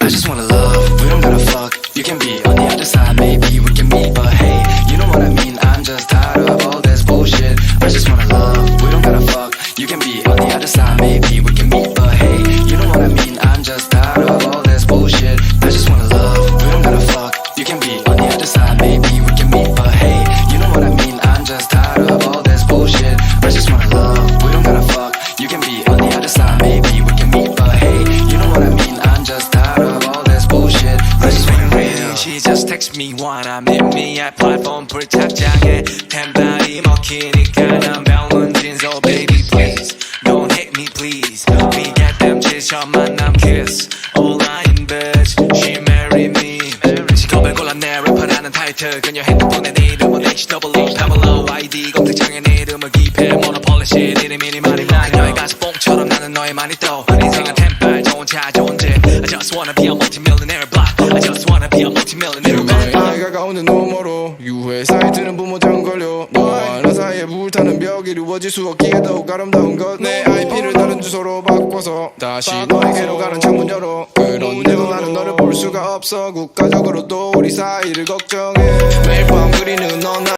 I just wanna love, we don't gotta fuck. You can be on the other side, maybe we can meet, but hey, you know what I mean, I'm just tired of all this bullshit. I just wanna love, we don't gotta fuck. You can be on the other side, maybe we can meet, but hey, you know what I mean, I'm just tired of all this bullshit. I just wanna love, we don't gotta fuck. You can be on the other side, maybe we can meet, but hey, you know what I mean, I'm just tired of all this bullshit. I just wanna love, we don't gotta fuck. You can be on the other side, maybe we can meet, but hey, you know what I mean, I'm just tired of all this bullshit. I just wanna real. She just text me when I'm in me at platform 불착장에 템발이 먹히니까 난 병원진 so baby please don't hate me please we get them 지쳐 만남 kiss all I in bitch she marry me 직업을 골랐네 래퍼라는 타이틀 그녀 핸드폰에 내 이름은 HW 파블로 ID 검색창에 내 이름을 기입해 모노폴리 shit 이름이 많이 나 그녀의 가시뽕처럼 나는 너에만이 떠 인생은 템발 좋은 차 좋은 집 I just wanna be a multi-millionaire block I just wanna be a multi-millionaire block 나이가 가운데 너머로 유해 사이트는 부모장 걸려 너와 나 사이에 불타는 벽이 이루어질 수 없기에 더욱 아름다운 것 내 IP를 다른 주소로 바꿔서 다시 너에게로 가는 창문 열어 그런데도 나는 너를 볼 수가 없어 국가적으로도 우리 사이를 걱정해 매일 밤 그리는 넌